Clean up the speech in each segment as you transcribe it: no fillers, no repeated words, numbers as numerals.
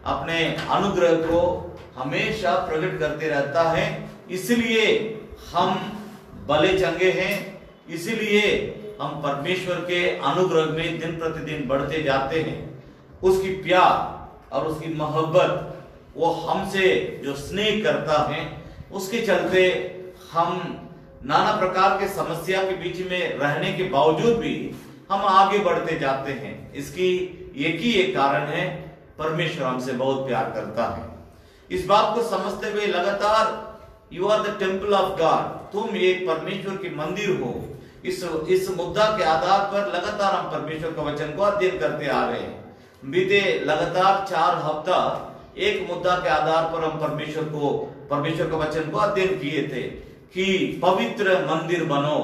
अपने अनुग्रह को हमेशा प्रकट करते रहता है। इसलिए हम भले चंगे हैं, इसलिए हम परमेश्वर के अनुग्रह में दिन प्रतिदिन बढ़ते जाते हैं। उसकी प्यार और उसकी मोहब्बत, वो हमसे जो स्नेह करता है, उसके चलते हम नाना प्रकार के समस्या के बीच में रहने के बावजूद भी हम आगे बढ़ते जाते हैं। इसकी एक ही एक कारण है, परमेश्वर हमसे बहुत प्यार करता है। इस बात को समझते हुए लगातार you are the temple of God, तुम एक परमेश्वर की मंदिर हो, इस मुद्दा के आधार पर लगातार हम परमेश्वर का वचन को अध्ययन करते आ रहे हैं। बीते लगातार 4 हफ्ता एक मुद्दा के आधार पर हम परमेश्वर का वचन को अध्ययन किए थे कि पवित्र मंदिर बनो।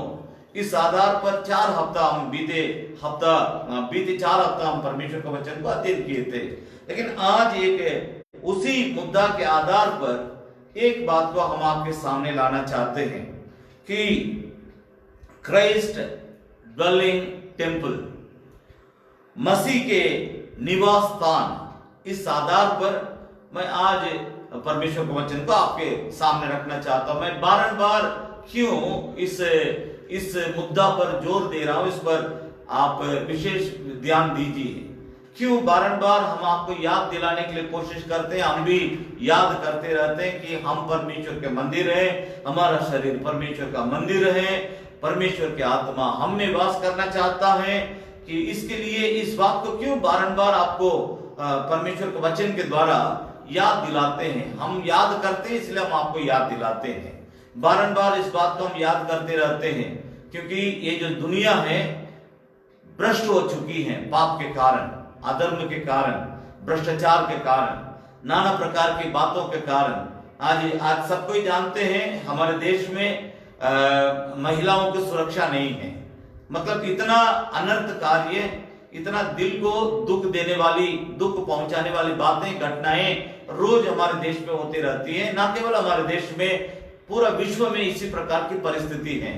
इस आधार पर 4 हफ्ता हम बीते 4 हफ्ता हम परमेश्वर का वचन को अध्ययन किए थे। लेकिन आज एक उसी मुद्दा के आधार पर एक बात को हम आपके सामने लाना चाहते हैं कि क्राइस्ट ड्वेलिंग टेम्पल, मसीह के निवास स्थान। इस आधार पर मैं आज परमेश्वर के वचन को आपके सामने रखना चाहता हूं। मैं बारंबार क्यों इस मुद्दा पर जोर दे रहा हूं, इस पर आप विशेष ध्यान दीजिए। क्यों बारंबार हम आपको याद दिलाने के लिए कोशिश करते हैं, हम भी याद करते रहते हैं कि हम परमेश्वर के मंदिर हैं, हमारा शरीर परमेश्वर का मंदिर है, परमेश्वर की आत्मा हम में वास करना चाहता है। कि इसके लिए इस बात को क्यों बारंबार आपको परमेश्वर के वचन के द्वारा याद दिलाते हैं। हम याद करते हैं, इसलिए हम आपको याद दिलाते हैं। बारंबार इस बात को हम याद करते रहते हैं क्योंकि ये जो दुनिया है भ्रष्ट हो चुकी है, पाप के कारण, अधर्म के कारण, भ्रष्टाचार के कारण, नाना प्रकार की बातों के कारण। आज सब कोई जानते हैं हमारे देश में महिलाओं की सुरक्षा नहीं है। मतलब इतना अनर्थ कार्य, इतना दिल को दुख देने वाली, दुख पहुंचाने वाली बातें, घटनाएं रोज हमारे देश में होती रहती है। ना केवल हमारे देश में, पूरा विश्व में इसी प्रकार की परिस्थिति है।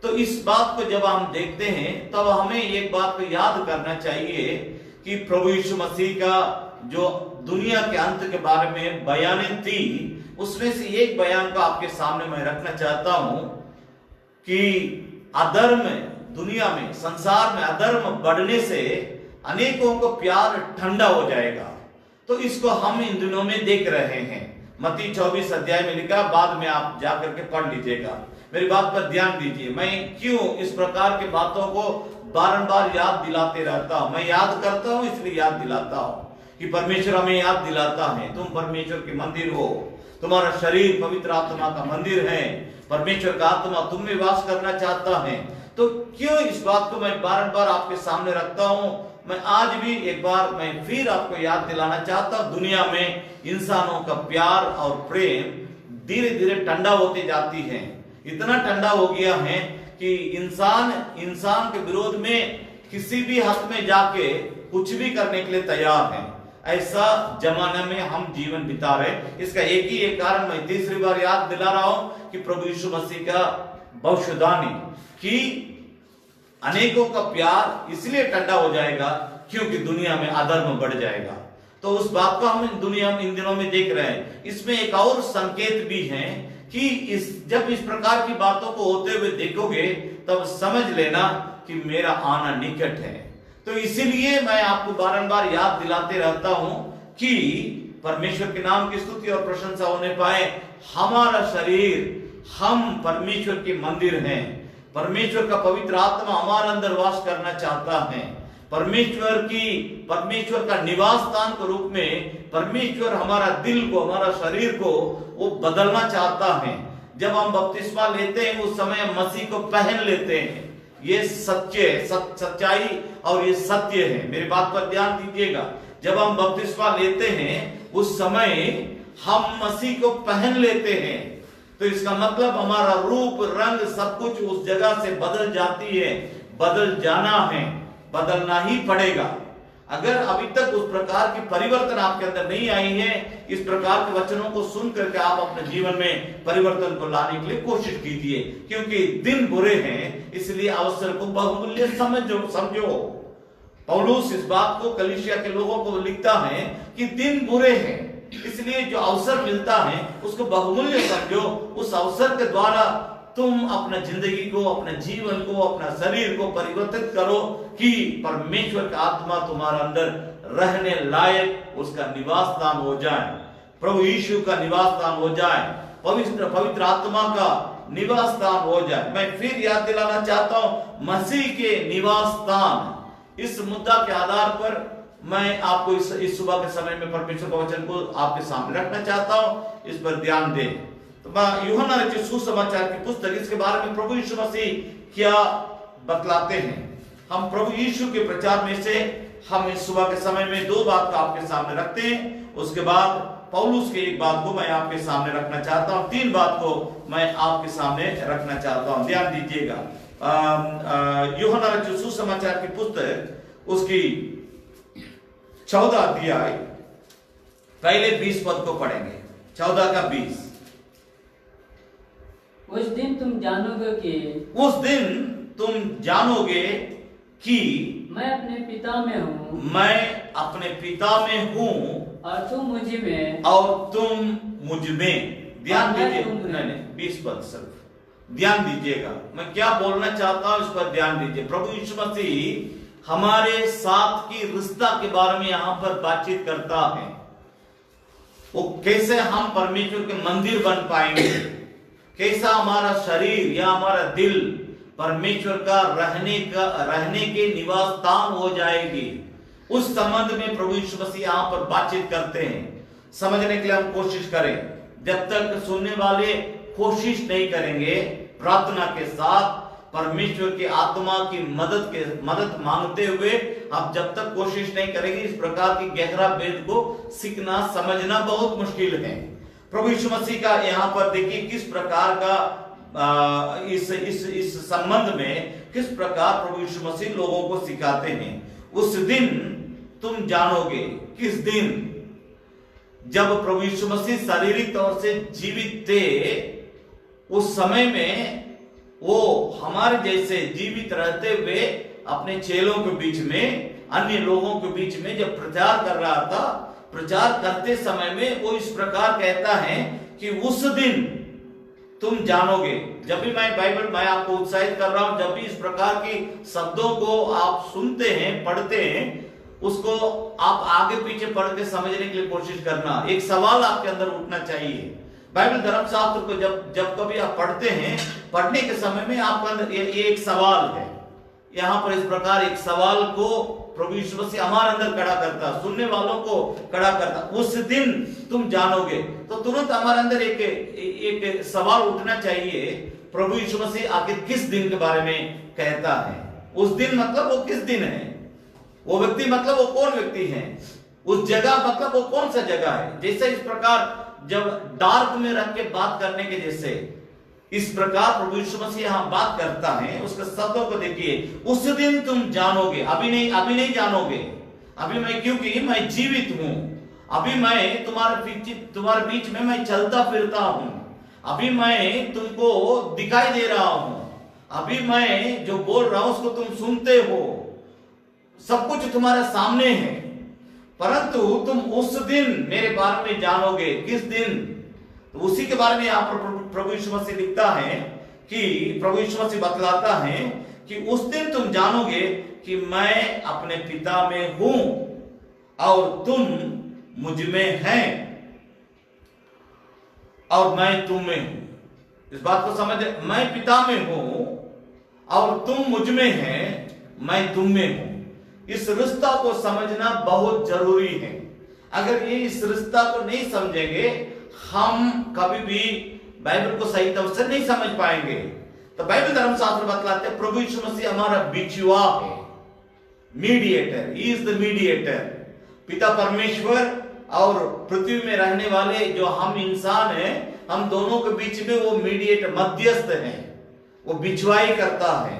तो इस बात को जब हम देखते हैं तब हमें एक बात को याद करना चाहिए कि प्रभु यीशु मसीह का जो दुनिया के अंत के बारे में बयानें थी, उसमें से एक बयान को आपके सामने मैं रखना चाहता हूं कि अधर्म दुनिया में, संसार में अधर्म बढ़ने से अनेकों को प्यार ठंडा हो जाएगा। तो इसको हम इन दिनों में देख रहे हैं। मत्ती 24 अध्याय में लिखा, बाद में आप जाकर के पढ़ लीजिएगा। मेरी बात पर ध्यान दीजिए। मैं क्यों इस प्रकार की बातों को बारंबार याद दिलाते रहता हूं। मैं याद करता हूं इसलिए याद दिलाता हूं कि परमेश्वर हमें याद दिलाता है, तुम परमेश्वर के मंदिर हो, तुम्हारा शरीर पवित्र आत्मा का मंदिर है, परमेश्वर का आत्मा तुम में वास करना चाहता है। तो क्यों इस बात को मैं बारंबार आपके सामने रखता हूं। मैं आज भी एक बार मैं फिर आपको याद दिलाना चाहता हूं, दुनिया में इंसानों का प्यार और प्रेम धीरे धीरे ठंडा होती जाती है। इतना ठंडा हो गया है कि इंसान के विरोध में किसी भी हक में जाके कुछ भी करने के लिए तैयार है। ऐसा जमाने में हम जीवन बिता रहे। इसका एक ही एक कारण मैं तीसरी बार याद दिला रहा हूं कि प्रभु यीशु मसीह का भविष्यवाणी कि अनेकों का प्यार इसलिए ठंडा हो जाएगा क्योंकि दुनिया में अधर्म बढ़ जाएगा। तो उस बात को हम इन दिनों में देख रहे हैं। इसमें एक और संकेत भी है कि जब इस प्रकार की बातों को होते हुए देखोगे तब समझ लेना कि मेरा आना निकट है। तो इसीलिए मैं आपको बारंबार याद दिलाते रहता हूं कि परमेश्वर के नाम की स्तुति और प्रशंसा होने पाए। हमारा शरीर, हम परमेश्वर के मंदिर हैं। परमेश्वर का पवित्र आत्मा हमारे अंदर वास करना चाहता है। परमेश्वर का निवास स्थान के रूप में परमेश्वर हमारा दिल को, हमारा शरीर को वो बदलना चाहता है। जब हम बपतिस्मा लेते हैं उस समय हम मसीह को पहन लेते हैं। ये सच्चाई और ये सत्य है। मेरी बात पर ध्यान दीजिएगा। जब हम बपतिस्मा लेते हैं उस समय हम मसीह को पहन लेते हैं। तो इसका मतलब हमारा रूप, रंग, सब कुछ उस जगह से बदल जाती है। बदल जाना है, बदलना ही पड़ेगा। अगर अभी तक उस प्रकार की परिवर्तन आपके अंदर नहीं आई है, इस प्रकार के वचनों को सुन करके आप अपने जीवन में परिवर्तन को लाने के लिए कोशिश कीजिए, क्योंकि दिन बुरे हैं। इसलिए अवसर को बहुमूल्य समझो। पौलुस इस बात को कलीसिया के लोगों को लिखता है कि दिन बुरे हैं, इसलिए जो अवसर मिलता है उसको बहुमूल्य समझो। उस अवसर के द्वारा तुम अपना जिंदगी को, अपने जीवन को, अपना शरीर को परिवर्तित करो कि परमेश्वर का आत्मा तुम्हारे अंदर रहने लायक उसका निवास स्थान हो जाए, प्रभु यीशु का निवास स्थान हो जाए, पवित्र आत्मा का निवास स्थान हो जाए। मैं फिर याद दिलाना चाहता हूं, मसीह के निवास स्थान, इस मुद्दा के आधार पर मैं आपको इस सुबह के समय में परमेश्वर का वचन को आपके सामने रखना चाहता हूं, इस पर ध्यान दें। तो यूहन्ना रचित सुसमाचार की पुस्तक, इसके बारे में प्रभु यीशु मसीह क्या बतलाते हैं। हम प्रभु यीशु के प्रचार में से हम इस सुबह के समय में दो बात को आपके सामने रखते हैं, उसके बाद पौलुस की एक बात को मैं आपके सामने रखना चाहता हूं, तीन बात को मैं आपके सामने रखना चाहता हूं। ध्यान दीजिएगा, यूहन्ना रचित सुसमाचार की पुस्तक उसकी 14 अध्याय पहले 20 पद को पढ़ेंगे। 14 का 20। उस दिन तुम जानोगे कि मैं अपने पिता में हूँ और तुम मुझ में। ध्यान दीजिए, नहीं 20 पद सिर्फ ध्यान दीजिएगा, मैं क्या बोलना चाहता हूं इस पर ध्यान दीजिए। प्रभु यीशु मसीह हमारे साथ की रिश्ता के बारे में यहां पर बातचीत करता है। वो कैसे हम परमेश्वर के मंदिर बन पाएंगे, कैसा हमारा शरीर या हमारा दिल परमेश्वर का रहने के निवास स्थान हो जाएगी, उस संबंध में प्रभु यीशु मसीह यहां पर बातचीत करते हैं। समझने के लिए हम कोशिश करें, जब तक सुनने वाले कोशिश नहीं करेंगे प्रार्थना के साथ परमेश्वर की आत्मा की मदद मांगते हुए आप जब तक कोशिश नहीं करेंगे, इस प्रकार की गहरा वेद को सीखना समझना बहुत मुश्किल है। प्रभु यीशु मसीह का यहाँ पर देखिए किस प्रकार का इस संबंध में किस प्रकार प्रभु यीशु मसीह लोगों को सिखाते हैं। उस दिन तुम जानोगे, किस दिन? जब प्रभु यीशु मसीह शारीरिक तौर से जीवित थे, उस समय में वो हमारे जैसे जीवित रहते हुए अपने चेलों के बीच में, अन्य लोगों के बीच में जब प्रचार कर रहा था, प्रचार करते समय में वो इस प्रकार कहता है कि उस दिन तुम जानोगे। जब भी मैं आपको उत्साहित कर रहा हूं, जब भी इस प्रकार की शब्दों को आप सुनते हैं, पढ़ते हैं, उसको आप आगे पीछे पढ़ के समझने के लिए कोशिश करना। एक सवाल आपके अंदर उठना चाहिए। बाइबल धर्मशास्त्र को जब कभी आप पढ़ते हैं, पढ़ने के समय में आपके अंदर ये एक सवाल है। यहाँ पर इस प्रकार एक सवाल को प्रभु यीशु मसीह हमारे अंदर खड़ा करता, सुनने वालों को खड़ा करता। उस दिन तुम जानोगे, तो तुरंत हमारे अंदर एक सवाल उठना चाहिए, प्रभु यीशु मसीह आखिर किस दिन के बारे में कहता है? उस दिन मतलब वो किस दिन है? वो व्यक्ति मतलब वो कौन व्यक्ति है? उस जगह मतलब वो कौन सा जगह है? जैसे इस प्रकार जब डार्क में रख के बात करने के जैसे इस प्रकार प्रभु यीशु मसीह यहां बात करता है, उसके शब्दों को देखिए। उस दिन तुम जानोगे, अभी नहीं जानोगे। अभी मैं, क्योंकि मैं जीवित हूं, अभी मैं तुम्हारे बीच में मैं चलता फिरता हूं, अभी मैं तुमको दिखाई दे रहा हूं, अभी मैं जो बोल रहा हूं उसको तुम सुनते हो, सब कुछ तुम्हारे सामने है। परंतु तुम उस दिन मेरे बारे में जानोगे। किस दिन? तो उसी के बारे में यहाँ पर प्रभु यीशु मसीह लिखता है कि प्रभु यीशु मसीह बतलाता है कि उस दिन तुम जानोगे कि मैं अपने पिता में हूं और तुम मुझ में हैं और मैं तुम में हूं। इस बात को समझे, मैं पिता में हूं और तुम मुझ में हैं, मैं तुम में हूं। इस रिश्ता को समझना बहुत जरूरी है। अगर ये इस रिश्ता को नहीं समझेंगे, हम कभी भी बाइबल को सही तरह से नहीं समझ पाएंगे। तो बाइबल धर्मशास्त्र बतलाते हैं प्रभु यीशु मसीह हमारा बिचुआ है, mediator. He is the mediator. पिता परमेश्वर और पृथ्वी में रहने वाले जो हम इंसान हैं, हम दोनों के बीच में वो मीडिएटर, मध्यस्थ है, वो बिचवाई करता है।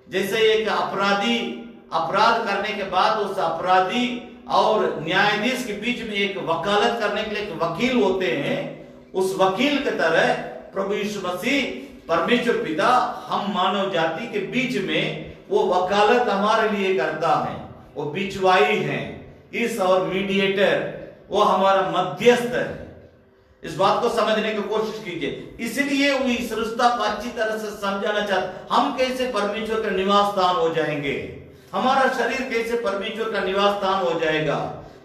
जैसे एक अपराधी अपराध करने के बाद उस अपराधी और न्यायाधीश के बीच में एक वकालत करने के लिए एक वकील होते हैं, उस वकील की तरह प्रभु यीशु मसीह परमेश्वर पिता हम मानव जाति के बीच में वो वकालत हमारे लिए करता है। वो बिचवाई हैं, इस और मीडिएटर, वो हमारा मध्यस्थ है। इस बात को समझने की कोशिश कीजिए। इसलिए वो इस रिश्ता को अच्छी तरह से समझाना चाहते, हम कैसे परमेश्वर का निवास स्थान हो जाएंगे, हमारा शरीर कैसे परमेश्वर का निवास स्थान हो जाएगा,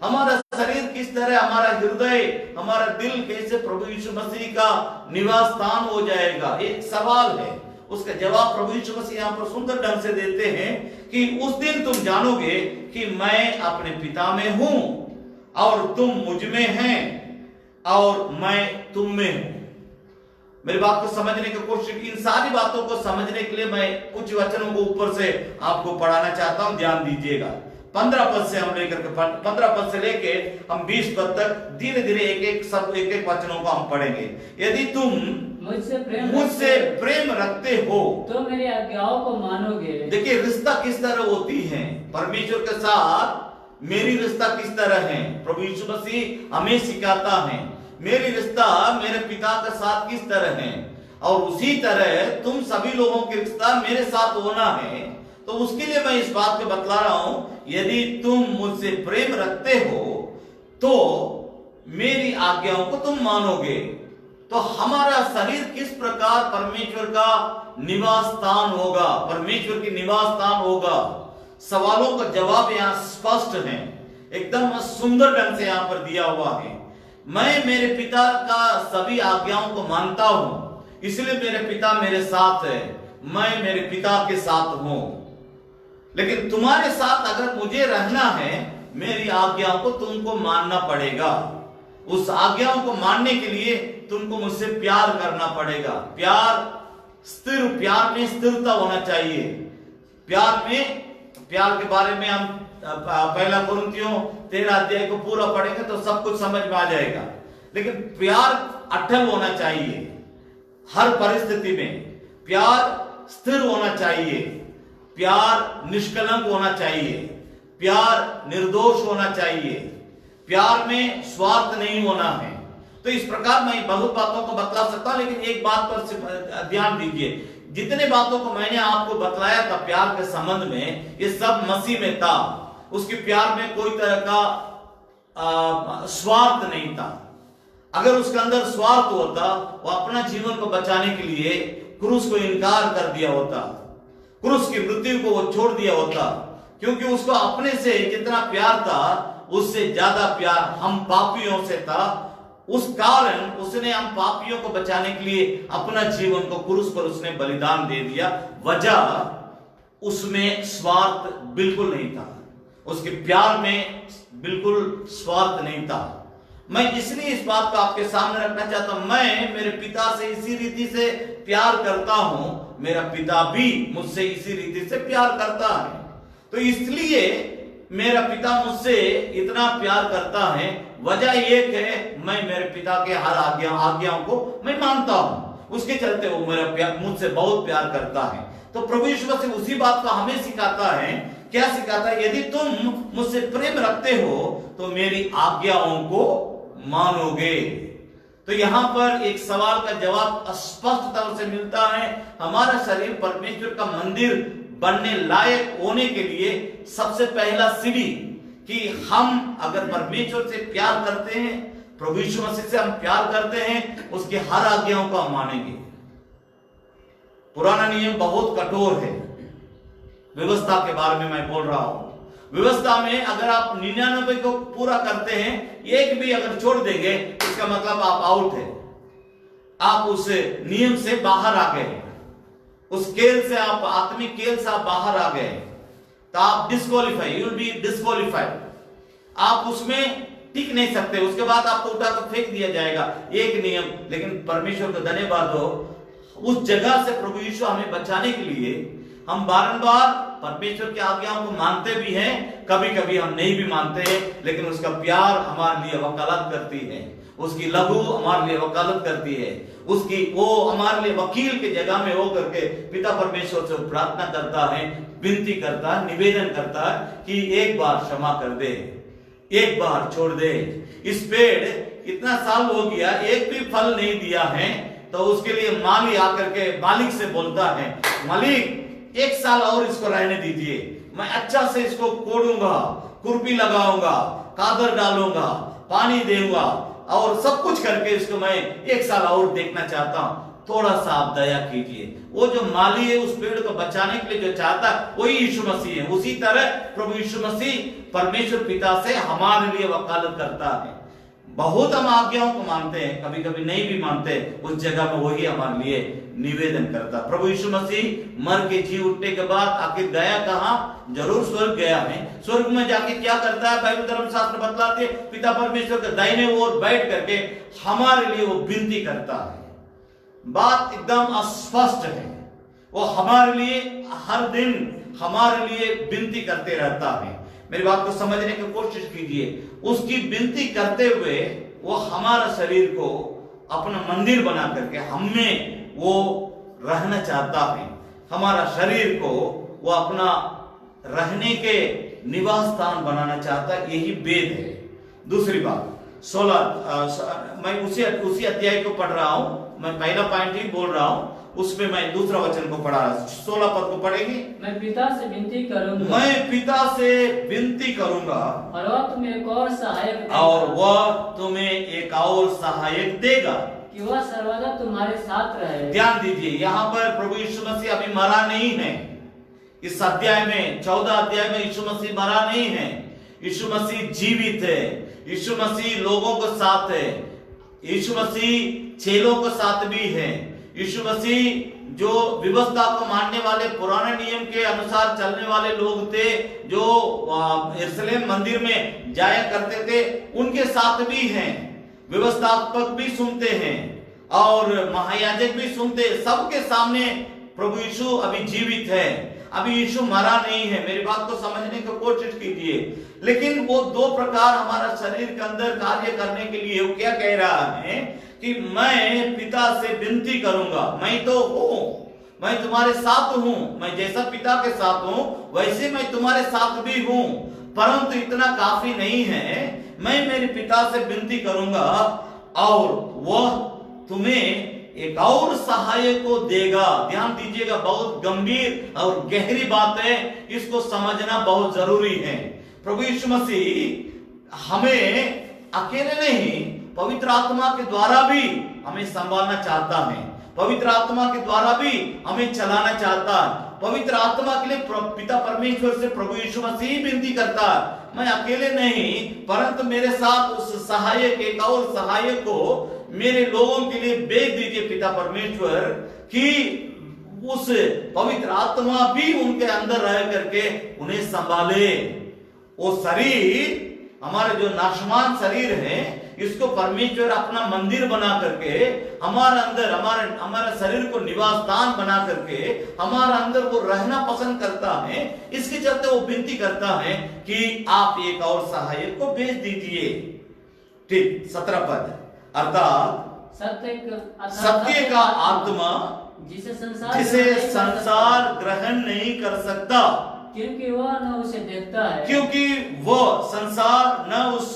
हमारा शरीर किस तरह, हमारा हृदय, हमारा दिल कैसे प्रभु यीशु मसीह का निवास स्थान हो जाएगा, एक सवाल है। उसका जवाब प्रभु यीशु मसीह यहाँ पर सुंदर ढंग से देते हैं कि उस दिन तुम जानोगे कि मैं अपने पिता में हूं और तुम मुझ में हैं और मैं तुम में हूं। मेरी बात को समझने की कोशिश, इन सारी बातों को समझने के लिए मैं कुछ वचनों को ऊपर से आपको पढ़ाना चाहता हूं, ध्यान दीजिएगा। 15 पद से हम लेकर के 15 पद से लेके हम 20 पद तक धीरे धीरे एक एक वचनों को हम पढ़ेंगे। यदि तुम मुझसे प्रेम रखते हो तो मेरी आज्ञाओं को मानोगे। देखिए रिश्ता किस तरह होती है परमेश्वर के साथ, मेरी रिश्ता किस तरह है, प्रभु यीशु मसीह हमें सिखाता है मेरी रिश्ता मेरे पिता के साथ किस तरह है, और उसी तरह तुम सभी लोगों की रिश्ता मेरे साथ होना है। तो उसके लिए मैं इस बात को बतला रहा हूं, यदि तुम मुझसे प्रेम रखते हो तो मेरी आज्ञाओं को तुम मानोगे। तो हमारा शरीर किस प्रकार परमेश्वर का निवास स्थान होगा, परमेश्वर की निवास स्थान होगा। सवालों का जवाब यहाँ स्पष्ट है, एकदम सुंदर ढंग से यहाँ पर दिया हुआ है। मैं मेरे पिता का सभी आज्ञाओं को मानता हूं, इसलिए मेरे पिता मेरे साथ है, मैं मेरे पिता के साथ हूं। लेकिन तुम्हारे साथ अगर मुझे रहना है, मेरी आज्ञाओं को तुमको मानना पड़ेगा। उस आज्ञाओं को मानने के लिए तुमको मुझसे प्यार करना पड़ेगा। प्यार में स्थिरता होना चाहिए। प्यार के बारे में हम पहला कुरिन्थियों 13 अध्याय को पूरा पढ़ेंगे तो सब कुछ समझ में आ जाएगा। लेकिन प्यार अटल होना चाहिए, हर परिस्थिति में प्यार स्थिर होना चाहिए, प्यार निष्कलंक होना चाहिए, प्यार निर्दोष होना चाहिए, प्यार में स्वार्थ नहीं होना है। तो इस प्रकार मैं बहुत बातों को बतला सकता हूं, लेकिन एक बात पर ध्यान दीजिए, जितने बातों को मैंने आपको बतलाया था प्यार के संबंध में, ये सब मसीह में था। उसके प्यार में कोई तरह का स्वार्थ नहीं था। अगर उसके अंदर स्वार्थ होता, वो अपना जीवन को बचाने के लिए क्रूस को इनकार कर दिया होता, क्रूस की मृत्यु को वो छोड़ दिया होता, क्योंकि उसको अपने से जितना प्यार था उससे ज्यादा प्यार हम पापियों से था। उस कारण उसने हम पापियों को बचाने के लिए अपना जीवन को क्रूस पर उसने बलिदान दे दिया। वजह उसमें स्वार्थ बिल्कुल नहीं था, उसके प्यार में बिल्कुल स्वार्थ नहीं था। मैं इसलिए इस बात को आपके सामने रखना चाहता हूं, मैं मेरे पिता से इसी रीति से प्यार करता हूं, मेरा पिता भी मुझसे इसी रीति से प्यार करता है। तो इसलिए मेरा पिता मुझसे इतना प्यार करता है, वजह एक है, मैं मेरे पिता के हर आज्ञाओं को मैं मानता हूं, उसके चलते वो मेरा मुझसे बहुत प्यार करता है। तो प्रभु यीशु मसीह उसी बात को हमें सिखाता है। क्या सिखाता है? यदि तुम मुझसे प्रेम रखते हो तो मेरी आज्ञाओं को मानोगे। तो यहां पर एक सवाल का जवाब स्पष्ट तौर से मिलता है। हमारा शरीर परमेश्वर का मंदिर बनने लायक होने के लिए सबसे पहला सीढ़ी कि हम अगर परमेश्वर से प्यार करते हैं, प्रभु यीशु मसीह से हम प्यार करते हैं, उसकी हर आज्ञाओं को हम मानेंगे। पुराना नियम बहुत कठोर है, व्यवस्था के बारे में मैं बोल रहा हूं। व्यवस्था में अगर आप 99 को पूरा करते हैं, एक भी अगर छोड़ देंगे, इसका मतलब आप आउट है, आप उस नियम से बाहर आ गए, उस खेल से, आप आत्मिक खेल से आप बाहर आ गए, तो आप disqualify, you will be disqualified. आप उसमें टिक नहीं सकते, उसके बाद आपको उठाकर फेंक दिया जाएगा। एक नियम, लेकिन परमेश्वर को धन्यवाद हो, उस जगह से प्रभु यीशु हमें बचाने के लिए हम बारंबार परमेश्वर की आज्ञाओं को मानते भी हैं, कभी कभी हम नहीं भी मानते हैं, लेकिन उसका प्यार हमारे लिए वकालत करती है, उसकी लहू हमारे लिए वकालत करती है, उसकी वो हमारे लिए वकील के जगह में होकर के पिता परमेश्वर से प्रार्थना करता है, विनती करता है, निवेदन करता है कि एक बार क्षमा कर दे, एक बार छोड़ दे। इस पेड़ इतना साल हो गया, एक भी फल नहीं दिया है, तो उसके लिए माली आकर के मालिक से बोलता है, मालिक 1 साल और इसको रहने दीजिए, मैं अच्छा से इसको कोड़ूंगा, खुरपी लगाऊंगा, कादर डालूंगा, पानी दूंगा और सब कुछ करके इसको मैं 1 साल और देखना चाहता हूं। थोड़ा सा आप दया कीजिए। वो जो माली है उस पेड़ को बचाने के लिए जो चाहता है वही यीशु मसीह है। उसी तरह प्रभु यीशु मसीह परमेश्वर पिता से हमारे लिए वकालत करता है। बहुत हम आज्ञाओं को मानते हैं, कभी कभी नहीं भी मानते, उस जगह में वही हमारे लिए निवेदन करता। प्रभु यीशु मसीह मर के जी उठने के बाद आखिर गया कहां? जरूर स्वर्ग गया है। स्वर्ग में जाके क्या करता है? बाइबल धर्मशास्त्र बतलाते पिता परमेश्वर के दाहिने ओर बैठ करके हमारे लिए वो विनती करता है। बात एकदम स्पष्ट है, वो हमारे लिए हर दिन हमारे लिए विनती करते रहता है। मेरी बात को समझने की कोशिश कीजिए। उसकी विनती करते हुए वो हमारा शरीर को अपना मंदिर बना करके हमें वो रहना चाहता है। हमारा शरीर को वो अपना रहने के निवास स्थान बनाना चाहता है। यही वेद है। दूसरी बात 16 मैं उसी अध्याय को पढ़ रहा हूं। मैं पहला पॉइंट ही बोल रहा हूं, उसमें मैं दूसरा वचन को पढ़ा। 16 पद को पढ़ेंगे। मैं पिता से विनती करूंगा, मैं पिता से विनती करूंगा और वह तुम्हें एक और सहायक देगा, और वह तुम्हें एक और सहायक देगा कि वह सर्वदा तुम्हारे साथ रहे। ध्यान दीजिए, यहाँ पर प्रभु यीशु मसीह अभी मरा नहीं है। इस अध्याय में 14 अध्याय में यीशु मसीह मरा नहीं है। यीशु मसीह जीवित है। यीशु मसीह लोगों के साथ है। यीशु मसीह चेलों के साथ भी है। यीशु मसीह जो व्यवस्था को मानने वाले, पुराने नियम के अनुसार चलने वाले लोग थे, जो यरूशलेम मंदिर में जाया करते थे, उनके साथ भी हैं। व्यवस्थापक भी सुनते हैं और महायाजक भी सुनते। सबके सामने प्रभु यीशु अभी जीवित है। अभी यीशु मरा नहीं है। मेरी बात को समझने की कोशिश कीजिए। लेकिन वो 2 प्रकार हमारा शरीर के अंदर कार्य करने के लिए वो क्या कह रहा है कि मैं पिता से विनती करूंगा। मैं तो हूं, मैं तुम्हारे साथ हूं। मैं जैसा पिता के साथ हूं वैसे मैं तुम्हारे साथ भी हूं, परंतु इतना काफी नहीं है। मैं मेरे पिता से विनती करूंगा और वह तुम्हें एक और सहायक को देगा। ध्यान दीजिएगा, बहुत गंभीर और गहरी बात है। इसको समझना बहुत जरूरी है। प्रभु यीशु मसीह हमें अकेले नहीं, पवित्र आत्मा के द्वारा भी हमें संभालना चाहता है। पवित्र आत्मा के द्वारा भी हमें चलाना चाहता है। पवित्र आत्मा के लिए पिता परमेश्वर से प्रभु यीशु मसीह विनती करता है, मैं अकेले नहीं, परंतु मेरे साथ उस सहायक, एक और सहायक को मेरे लोगों के लिए भेज दीजिए पिता परमेश्वर, कि उस पवित्र आत्मा भी उनके अंदर रह करके उन्हें संभाले। वो शरीर, हमारा जो नाशमान शरीर है, इसको परमेश्वर अपना मंदिर बना करके हमारे अंदर, हमारे शरीर को निवास स्थान बना करके हमारे अंदर वो रहना पसंद करता है। इसके चलते वो विनती करता है कि आप एक और सहायक को भेज दीजिए। ठीक, 17 पद, अर्थात सत्य का आत्मा जिसे संसार ग्रहण नहीं कर सकता, क्योंकि वह न उसे देखता है, क्योंकि वह संसार न उस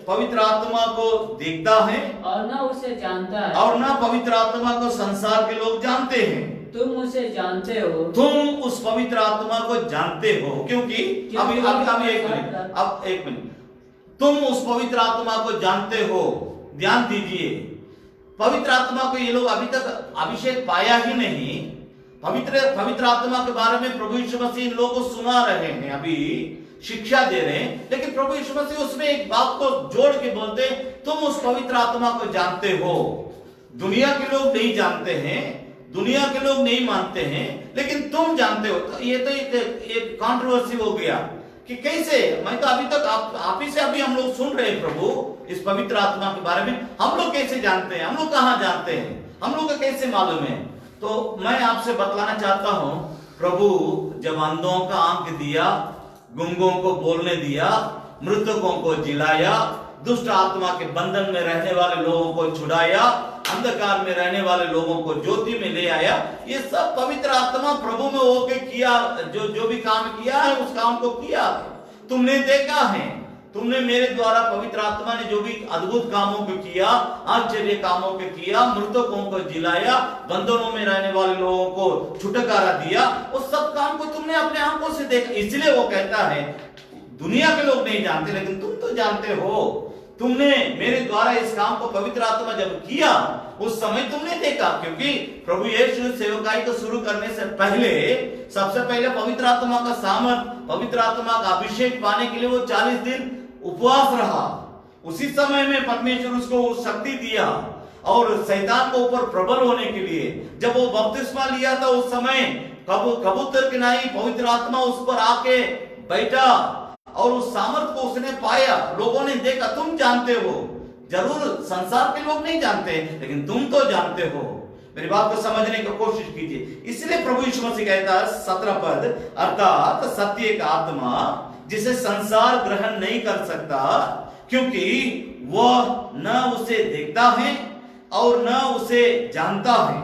पवित्र आत्मा को देखता है और न उसे जानता है, और न पवित्र आत्मा को संसार के लोग जानते हैं। तुम उसे जानते हो, तुम उस पवित्र आत्मा को जानते हो, क्योंकि अभी एक मिनट, तुम उस पवित्र आत्मा को जानते हो। ध्यान दीजिए, पवित्र आत्मा को ये लोग अभी तक अभिषेक पाया ही नहीं। पवित्र आत्मा के बारे में प्रभु यीशु मसीह इन लोगों को सुना रहे हैं, अभी शिक्षा दे रहे हैं, लेकिन प्रभु यीशु मसीह उसमें एक बात को जोड़ के बोलते, तुम उस पवित्र आत्मा को जानते हो। दुनिया के लोग नहीं जानते हैं, दुनिया के लोग नहीं मानते हैं, लेकिन तुम जानते हो। तो ये तो एक कंट्रोवर्सी हो गया कि कैसे, मैं तो अभी तक आप ही से अभी हम लोग सुन रहे हैं प्रभु इस पवित्र आत्मा के बारे में, हम लोग कैसे जानते हैं, हम लोग कहां जानते हैं, हम लोग को कैसे मालूम है? तो मैं आपसे बतलाना चाहता हूं, प्रभु जब अंधों का आंख दिया, गुंगों को बोलने दिया, मृतकों को जिलाया, दुष्ट आत्मा के बंधन में रहने वाले लोगों को छुड़ाया, अंधकार में रहने वाले लोगों को ज्योति में ले आया, ये सब पवित्र आत्मा प्रभु में होके किया। जो भी काम किया है उस काम को किया तुमने देखा है। तुमने मेरे द्वारा पवित्र आत्मा ने जो भी अद्भुत कामों को किया, आश्चर्य कामों को किया, मृतकों को जिलाया, बंधनों में रहने वाले लोगों को छुटकारा दिया, उस सब काम को तुमने अपने आंखों से देखा। इसलिए वो कहता है दुनिया के लोग नहीं जानते लेकिन तुम तो जानते हो। तुमने मेरे द्वारा इस काम को पवित्र आत्मा जब किया उस समय तुमने देखा, क्योंकि प्रभु यीशु सेवकाई को शुरू करने से पहले सबसे पहले पवित्र आत्मा का सामर्थ, पवित्र आत्मा का अभिषेक पाने के लिए वो 40 दिन उपवास रहा। उसी समय में परमेश्वर उसको शक्ति दिया और शैतान को ऊपर प्रबल होने के लिए जब वो बपतिस्मा लिया था उस समय कबूतर के नाई पवित्र आत्मा उस पर आके बैठा और उस सामर्थ को उसने पाया। लोगों ने देखा, तुम जानते हो, जरूर संसार के लोग नहीं जानते लेकिन तुम तो जानते हो। मेरी बात को समझने की कोशिश कीजिए। इसलिए प्रभु यीशु मसीह कहता है 17 पद, अर्थात सत्य का आत्मा जिसे संसार ग्रहण नहीं कर सकता क्योंकि वह न उसे देखता है और न उसे जानता है।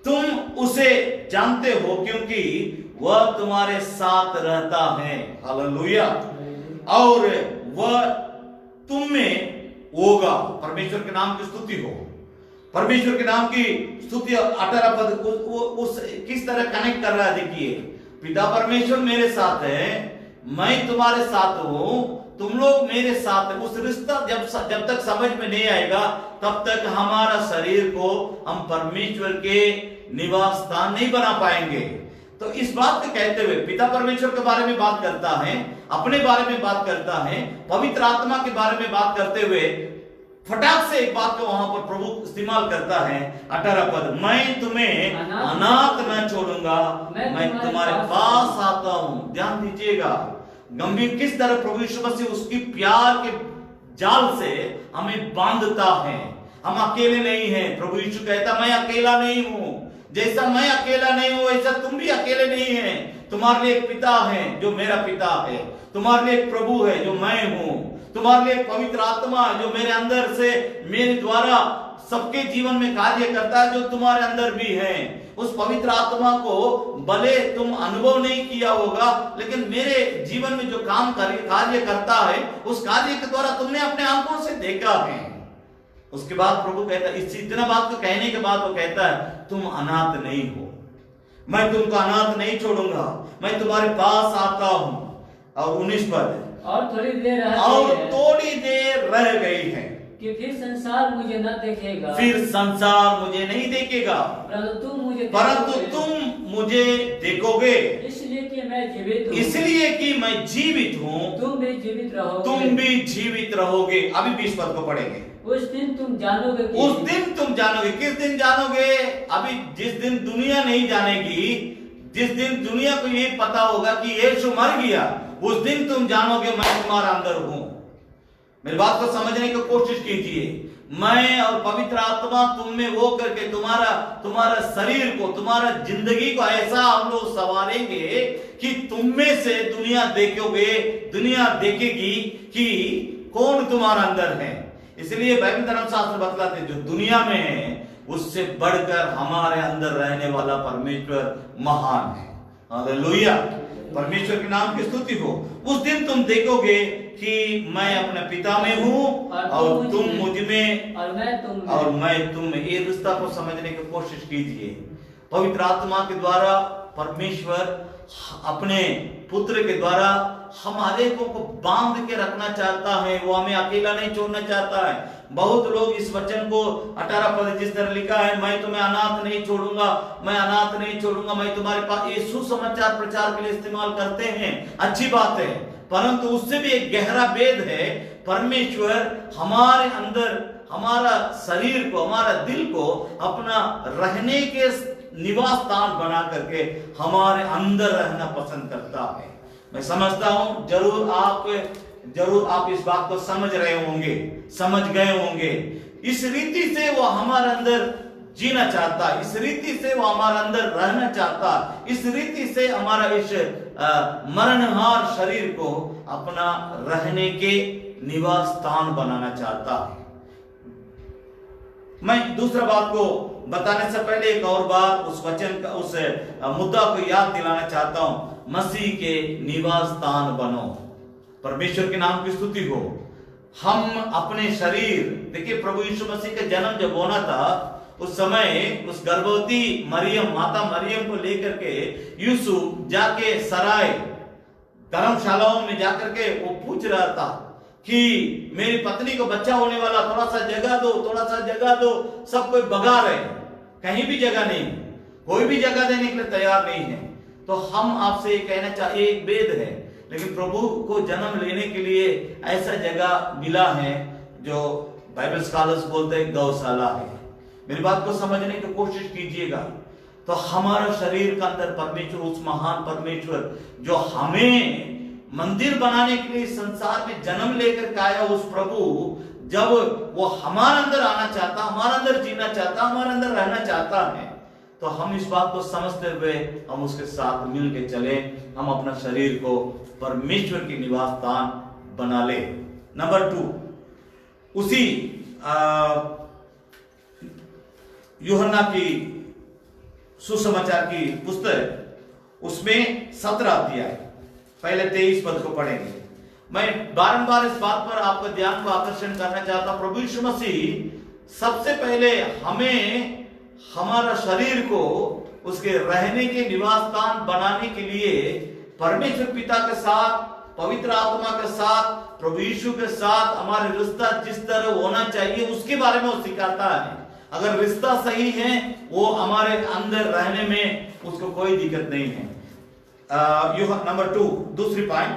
तुम उसे जानते हो क्योंकि वह तुम्हारे साथ रहता है, हालेलुया, और वह तुम में होगा। परमेश्वर के नाम की स्तुति हो। परमेश्वर के नाम की स्तुति। 18 पद उस किस तरह कनेक्ट कर रहा है, देखिए, पिता परमेश्वर मेरे साथ है, मैं तुम्हारे साथ हूं, तुम लोग मेरे साथ है। उस रिश्ता जब तक समझ में नहीं आएगा तब तक हमारा शरीर को हम परमेश्वर के निवास स्थान नहीं बना पाएंगे। तो इस बात को कहते हुए पिता परमेश्वर के बारे में बात करता है, अपने बारे में बात करता है, पवित्र आत्मा के बारे में बात करते हुए फटाक से एक बात को वहां पर प्रभु इस्तेमाल करता है। 18 पद, मैं तुम्हें अनाथ न छोड़ूंगा, मैं तुम्हारे पास आता हूं। ध्यान दीजिएगा गंभीर किस तरह प्रभु यीशु मसीह उसकी प्यार के जाल से हमें बांधता है। हम अकेले नहीं हैं। प्रभु यीशु कहता मैं अकेला नहीं हूं, जैसा मैं अकेला नहीं हूं वैसा तुम भी अकेले नहीं हैं। तुम्हारे लिए एक पिता है जो मेरा पिता है, तुम्हारे लिए एक प्रभु है जो मैं हूं, तुम्हारे लिए एक पवित्र आत्मा जो मेरे अंदर से मेरे द्वारा सबके जीवन में कार्य करता है, जो तुम्हारे अंदर भी है। उस पवित्र आत्मा को भले तुम अनुभव नहीं किया होगा लेकिन मेरे जीवन में जो काम कार्य करता है उस कार्य के द्वारा तुमने अपने आंखों से देखा है। उसके बाद प्रभु कहता है, इतना बात को कहने के बाद वो कहता है तुम अनाथ नहीं हो, मैं तुमको अनाथ नहीं छोड़ूंगा, मैं तुम्हारे पास आता हूं। और 19 पद, और थोड़ी देर रह गई है कि फिर संसार मुझे न देखेगा, फिर संसार मुझे नहीं देखेगा, परंतु तुम मुझे देखोगे, इसलिए कि मैं जीवित हूं, इसलिए कि मैं जीवित हूं, तुम भी जीवित रहोगे, तुम भी जीवित रहोगे। अभी 20 पद को पढ़ेंगे। उस दिन तुम जानोगे, उस दिन तुम जानोगे। किस दिन जानोगे? अभी जिस दिन दुनिया नहीं जानेगी, जिस दिन दुनिया को ये पता होगा कि यीशु मर गया, उस दिन तुम जानोगे मैं तुम्हारा अंदर हूं। मेरी बात को समझने की कोशिश कीजिए। मैं और पवित्र आत्मा तुम में वो करके तुम्हारा शरीर को, तुम्हारा जिंदगी को ऐसा हम लोग संवारेंगे कि तुम में से दुनिया देखेगी कि कौन तुम्हारा अंदर है। इसलिए बाइबल धर्मशास्त्र बतलाते जो दुनिया में है उससे बढ़कर हमारे अंदर रहने वाला परमेश्वर महान है। हालेलुया, परमेश्वर के नाम की स्तुति हो। उस दिन तुम देखोगे कि मैं अपने पिता में हूं और तुम मुझ में और मैं तुम में। ये रिश्ता को समझने की कोशिश कीजिए। पवित्र आत्मा के द्वारा परमेश्वर अपने पुत्र के द्वारा हमारे को बांध के रखना चाहता है, वो हमें अकेला नहीं छोड़ना चाहता है। बहुत लोग इस वचन को 18 पद जिस तरह लिखा है, मैं तुम्हें अनाथ नहीं छोड़ूंगा, मैं अनाथ नहीं छोड़ूंगा, मैं तुम्हारे पास, ये सुसमाचार प्रचार के लिए इस्तेमाल करते हैं, अच्छी बात है, परंतु उससे भी एक गहरा भेद है। परमेश्वर हमारे अंदर हमारा शरीर को, हमारा दिल को अपना रहने के निवास स्थान बना करके हमारे अंदर रहना पसंद करता है। मैं समझता हूं जरूर आप इस बात को समझ रहे होंगे, समझ गए होंगे। इस रीति से वो हमारे अंदर जीना चाहता है, इस रीति से वो हमारे अंदर रहना चाहता है, इस रीति से हमारा इस मरणहार शरीर को अपना रहने के निवास स्थान बनाना चाहता है। मैं दूसरा बात को बताने से पहले एक और बार उस वचन का, उस मुद्दा को याद दिलाना चाहता हूं। मसीह के निवास स्थान बनो। परमेश्वर के नाम की स्तुति हो। हम अपने शरीर, देखिए प्रभु यीशु मसीह का जन्म जब होना था उस समय उस गर्भवती मरियम, माता मरियम को लेकर के यूसुफ जाके सराय धर्मशालाओं में जाकर के वो पूछ रहा था कि मेरी पत्नी को बच्चा होने वाला, थोड़ा सा जगह दो, थोड़ा सा जगह दो। सब कोई भगा रहे, कहीं भी जगह नहीं, कोई भी जगह देने के लिए तैयार नहीं है। तो हम आपसे ये कहना चाहिए, एक वेद है, लेकिन प्रभु को जन्म लेने के लिए ऐसा जगह मिला है जो बाइबल स्कॉलर्स बोलते हैं गौशाला है। मेरी बात को समझने की कोशिश कीजिएगा। तो हमारा शरीर का अंदर परमेश्वर, उस महान परमेश्वर जो हमें मंदिर बनाने के लिए संसार में जन्म लेकर के आया, उस प्रभु जब वो हमारे अंदर आना चाहता, हमारे अंदर जीना चाहता, हमारे अंदर रहना चाहता है, तो हम इस बात को समझते हुए हम उसके साथ मिल के चले, हम अपना शरीर को परमेश्वर की निवास स्थान बना ले। नंबर 2, उसी यूहन्ना की सुसमाचार की पुस्तक, उसमें 17 अध्याय पहले 23 पद को पढ़ेंगे। मैं बारंबार इस बात पर आपका ध्यान को आकर्षण करना चाहता हूं। प्रभु यीशु मसीह सबसे पहले हमें हमारा शरीर को उसके रहने के निवास स्थान बनाने के लिए परमेश्वर पिता के साथ, पवित्र आत्मा के साथ, प्रभु यीशु के साथ हमारे रिश्ता जिस तरह होना चाहिए उसके बारे में वो सिखाता है। अगर रिश्ता सही है, वो हमारे अंदर रहने में उसको कोई दिक्कत नहीं है। नंबर 2, दूसरी पॉइंट,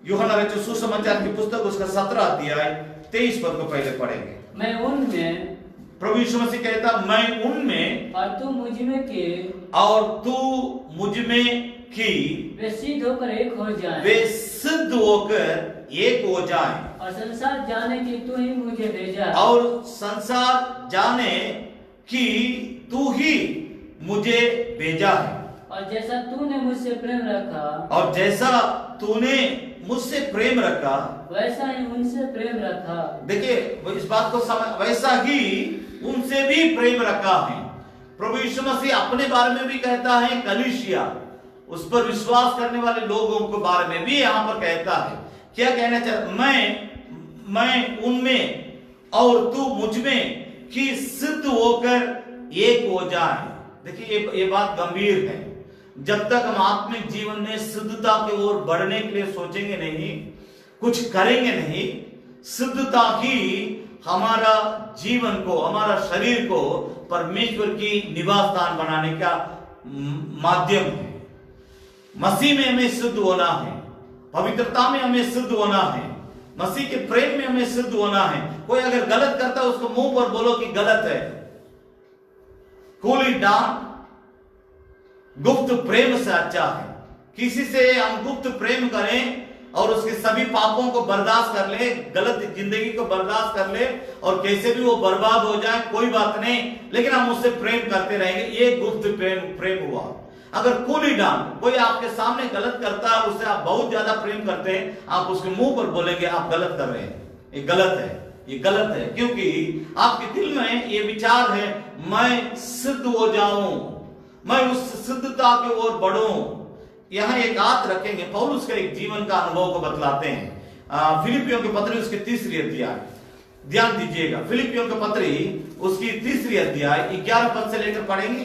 यूहन्ना रचित सुसमाचार की पुस्तक उसका 17 अध्याय 23 पद को पहले पढ़ेंगे। मैं उनमें, प्रभु यीशु मसीह कहता, मैं उनमें और तू मुझ में के, और तू मुझ में की, वे सिद्ध होकर एक हो जाएं, वे सिद्ध होकर एक हो जाएं, और संसार जाने कि तू ही मुझे भेजा, और संसार जाने कि तू ही मुझे भेजा है, और जैसा तूने मुझसे प्रेम रखा, और जैसा तूने मुझसे प्रेम रखा, वैसा ही उनसे प्रेम रखा। देखिए इस बात को समझ, वैसा ही उनसे भी प्रेम रखा है। प्रभु यीशु मसीह अपने बारे में भी कहता है, कलीसिया, उस पर विश्वास करने वाले लोगों के बारे में भी यहाँ पर कहता है। क्या कहना चाहता, मैं उनमें और तू मुझ में कि सिद्ध होकर एक हो जाए। देखिए ये बात गंभीर है। जब तक हम आत्मिक जीवन में सिद्धता की ओर बढ़ने के लिए सोचेंगे नहीं, कुछ करेंगे नहीं, सिद्धता ही हमारा जीवन को, हमारा शरीर को परमेश्वर की निवास स्थान बनाने का माध्यम है। मसीह में हमें सिद्ध होना है, पवित्रता में हमें सिद्ध होना है, मसीह के प्रेम में हमें सिद्ध होना है। कोई अगर गलत करता है उसको मुंह पर बोलो कि गलत है, कूल इट डाउन। गुप्त प्रेम से अच्छा है। किसी से हम गुप्त प्रेम करें और उसके सभी पापों को बर्दाश्त कर ले, गलत जिंदगी को बर्दाश्त कर ले, और कैसे भी वो बर्बाद हो जाए कोई बात नहीं, लेकिन हम उससे प्रेम करते रहेंगे, ये गुप्त प्रेम हुआ। अगर कूली डाउन, कोई आपके सामने गलत करता है, उससे आप बहुत ज्यादा प्रेम करते हैं, आप उसके मुंह पर बोलेंगे आप गलत कर रहे हैं, ये गलत है, ये गलत है, क्योंकि आपके दिल में ये विचार है मैं सिद्ध हो जाऊं, मैं उस सिद्धता की ओर बढ़ूं। यहां एक बात रखेंगे, पौलुस का एक जीवन का अनुभव को बतलाते हैं। फिलिपियों के पत्री उसके 3री अध्याय, ध्यान दीजिएगा, फिलिपियों के पत्री उसकी 3री अध्याय 11 पद से लेकर पढ़ेंगे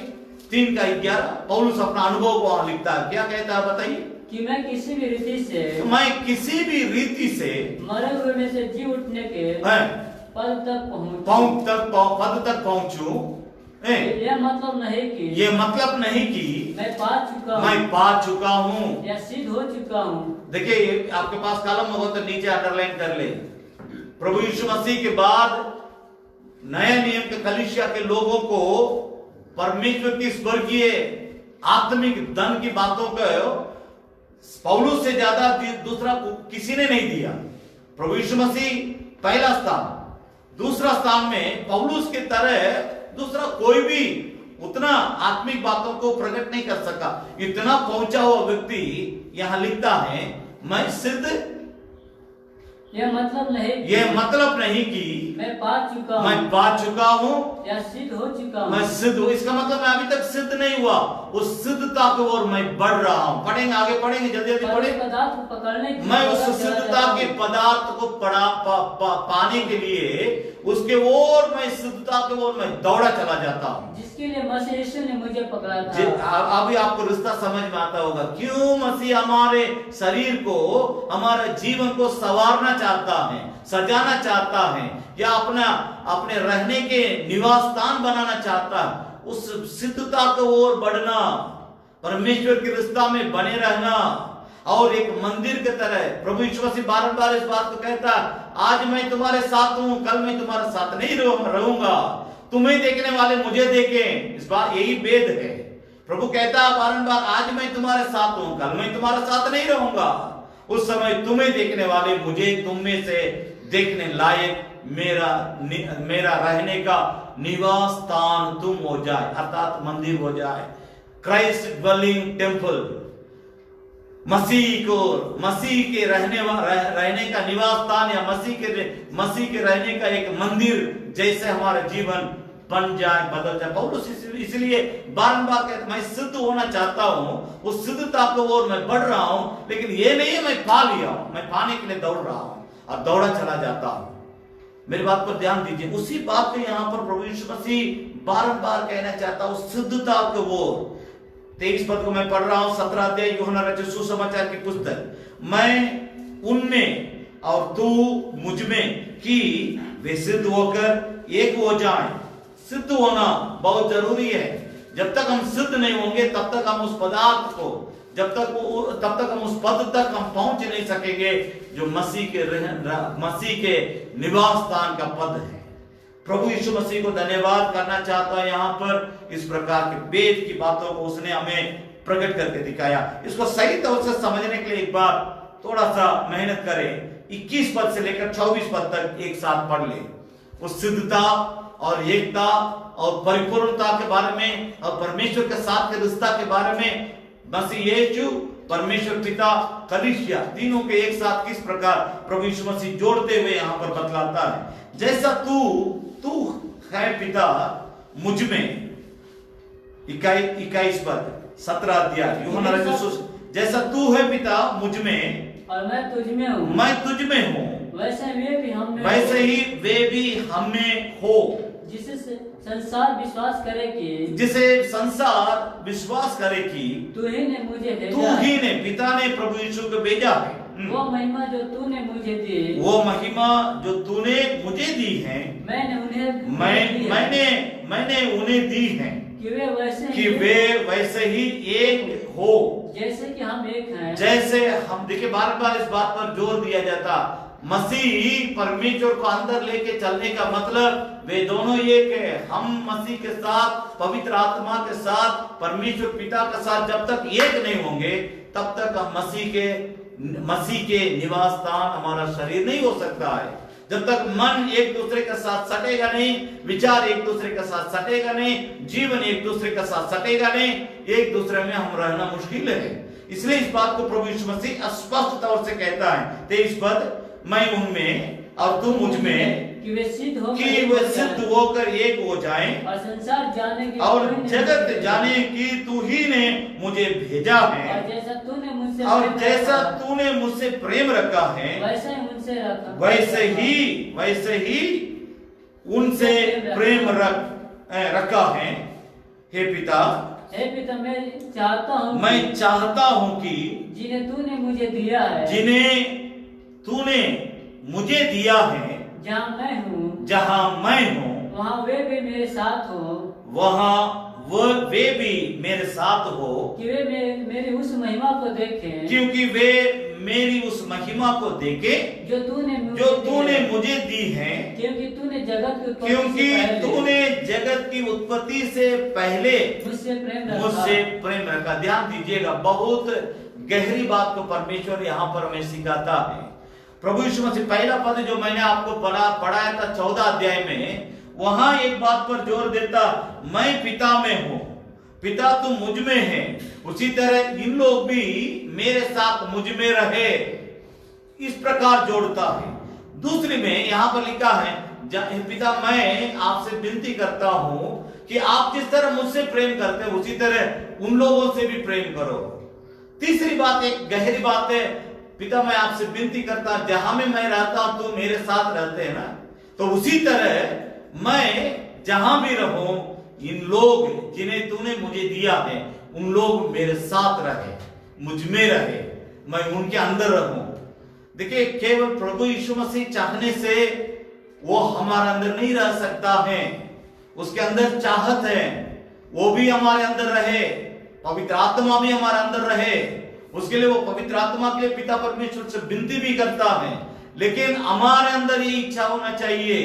3 का 11। पौलुस अपना अनुभव को लिखता है, क्या कहता है बताइए? कि मैं किसी भी रीति से, मैं किसी भी रीति से मरे हुए में से जी उठने के पद तक पहुंचूं। यह मतलब नहीं कि, ये मतलब नहीं कि मैं पा चुका हूँ या सिद्ध हो चुका हूँ। देखिए आपके पास कलम होगा तो नीचे अंडरलाइन कर ले। प्रभु यीशु मसीह के बाद नया नियम के कलीसिया के लोगों को परमेश्वर की स्वर्गीय आत्मिक धन की बातों को पौलुस से ज्यादा दूसरा किसी ने नहीं दिया। प्रभु यीशु मसीह पहला स्थान, दूसरा स्थान में पौलुस के तरह दूसरा कोई भी उतना आत्मिक बातों को प्रकट नहीं कर सका। इतना पहुंचा हुआ व्यक्ति यहां लिखता है मैं सिद्ध यह मतलब नहीं ये मतलब नहीं कि मैं पा चुका मैं हूँ पा चुका हूँ, या सिद्ध हो चुका मैं हूँ। सिद्ध हूँ। इसका मतलब मैं अभी तक सिद्ध नहीं हुआ, उस सिद्धता की ओर मैं बढ़ रहा हूँ। पढ़ेंगे, आगे पढ़ेंगे, जल्दी जल्दी पर उस पढ़ेंगे। पदार्थ को पकड़ने की मैं उस तरफ सिद्धता चला के जाता हूँ, पदार्थ को पाने के लिए उसके ओर, मैं सिद्धता के ओर मैं दौड़ा चला जाता हूँ। जिसके लिए मसीह यीशु ने मुझे पकड़ा अभी आपको रिश्ता समझ में आता होगा क्यों मसीह हमारे शरीर को, हमारे जीवन को संवारना चाहता है, सजाना चाहता है, या अपने रहने के निवास स्थान बनाना चाहता है। उस सिद्धता की ओर बढ़ना, परमेश्वर के रिश्ता में बने रहना, और एक मंदिर की तरह प्रभु यीशु मसीह बार-बार इस बात को कहता है, आज मैं तुम्हारे साथ हूं, कल मैं तुम्हारे साथ नहीं रहूंगा। तुम्हें देखने वाले मुझे देखें। इस बार यही वेद है। प्रभु कहता है बारंबार, आज मैं तुम्हारे साथ हूं, कल मैं तुम्हारे साथ नहीं रहूंगा। उस समय तुम्हें देखने वाले मुझे, तुम में से देखने लायक मेरा रहने का निवास स्थान तुम हो जाए, अर्थात मंदिर हो जाए। क्राइस्ट ड्वेलिंग टेम्पल, मसीह के रहने का निवास स्थान, या मसीह के रहने का एक मंदिर जैसे हमारा जीवन बन जाए, बदल जाए। पौलुस इसलिए बारंबार कहता है, मैं सिद्ध होना चाहता हूं, उस सिद्धता की ओर मैं बढ़ रहा हूं, लेकिन ये नहीं है मैं पा लिया हूं, मैं पाने के लिए दौड़ रहा हूं और दौड़ा चला जाता हूं। मेरी बात पर ध्यान दीजिए। उसी बात को यहां पर प्रभु यीशु मसीह बारंबार कहना चाहता हूं, सिद्धता की ओर। 23 पद को मैं पढ़ रहा हूं, 17 अध्याय यूहन्ना रचित सुसमाचार की पुस्तक। मैं उनमें और तू मुझ में कि वे सिद्ध होकर एक हो जाएं। सिद्ध होना बहुत जरूरी है। जब तक हम सिद्ध नहीं होंगे तब तक हम उस पदार्थ को, तब तक हम उस पद तक हम पहुंच नहीं सकेंगे जो मसीह के निवास स्थान का पद है। प्रभु यीशु मसीह को धन्यवाद करना चाहता है। यहाँ पर इस प्रकार के वेद की बातों को उसने हमें प्रकट करके दिखाया। इसको सही तौर से समझने के लिए एक बार थोड़ा सा मेहनत करें। 21 पद से लेकर 24 पद तक एक साथ पढ़ ले। उस सिद्धता और एकता और परिपूर्णता के बारे में और परमेश्वर के साथ के रिश्ता के बारे में मसीह यीशु, परमेश्वर पिता, कलीसिया तीनों के एक साथ किस प्रकार प्रभु यीशु मसीह जोड़ते हुए यहाँ पर बतलाता है। जैसा तू है पिता मुझ में, 21 पद 17 अध्याय यूहन्ना रचित, जैसा तू है पिता मुझ में और मैं तुझ में हूँ, मैं तुझ में हूँ, वैसे ही वे भी हम में हो। जिसे संसार विश्वास करे कि तू ही ने पिता ने प्रभु यीशु को भेजा है। वो महिमा जो तूने मुझे दी, वो महिमा जो तूने मुझे दी है, मैंने उन्हें दी है कि वे वैसे ही एक हो, जैसे कि हम एक हैं। जैसे हम, देखिए बार-बार इस बात पर जोर दिया जाता, मसीह परमेश्वर को अंदर लेके चलने का मतलब वे दोनों एक है। हम मसीह के साथ, पवित्र आत्मा के साथ, परमेश्वर पिता के साथ जब तक एक नहीं होंगे तब तक हम मसीह के निवास स्थान हमारा शरीर नहीं हो सकता है। जब तक मन एक दूसरे के साथ सटेगा नहीं, विचार एक दूसरे के साथ सटेगा नहीं, जीवन एक दूसरे के साथ सटेगा नहीं, एक दूसरे में हम रहना मुश्किल है। इसलिए इस बात को प्रभु यीशु मसीह स्पष्ट तौर से कहता है। 23 पद, मैं उनमें और तू मुझ में कि वे सिद्ध होकर एक हो जाएं, और संसार जाने की और जगत जाने की तू ही ने मुझे भेजा है, और जैसा तूने मुझसे प्रेम रखा है वैसे ही उनसे प्रेम रखा है। हे पिता मैं चाहता हूँ कि जिन्हें तूने मुझे दिया है, जहाँ मैं हूँ वहाँ वे भी मेरे साथ हो, कि वे मेरी उस महिमा को देखें, क्योंकि वे मेरी उस महिमा को देखें जो तूने मुझे दी है, क्योंकि तूने जगत की उत्पत्ति से पहले मुझसे प्रेम रखा। ध्यान दीजिएगा, बहुत गहरी बात को परमेश्वर यहाँ पर हमें सिखाता है। प्रभु यीशु मसीह, पहला पद जो मैंने आपको पढ़ाया था 14 अध्याय में, वहां एक बात पर जोर देता, मैं पिता में हूं, पिता तुम मुझ में है, उसी तरह इन लोग भी मेरे साथ मुझ में रहे, इस प्रकार जोड़ता है। दूसरी में यहां पर लिखा है, पिता मैं आपसे विनती करता हूं कि आप जिस तरह मुझसे प्रेम करते हैं उसी तरह उन लोगों से भी प्रेम करो। तीसरी बात, एक गहरी बात है, पिता मैं आपसे विनती करता हूं जहां में मैं रहता हूं तुम मेरे साथ रहते हैं ना, तो उसी तरह मैं जहां भी रहूं इन लोग जिन्हें तूने मुझे दिया है उन लोग मेरे साथ रहे, मुझ में रहे, मैं उनके अंदर रहूं। देखिए केवल प्रभु यीशु मसीह चाहने से वो हमारे अंदर नहीं रह सकता है, उसके अंदर चाहत है वो भी हमारे अंदर रहे, पवित्र आत्मा भी हमारे अंदर रहे। उसके लिए वो पवित्र आत्मा के लिए पिता परमेश्वर से विनती भी करता है, लेकिन हमारे अंदर ये इच्छा होना चाहिए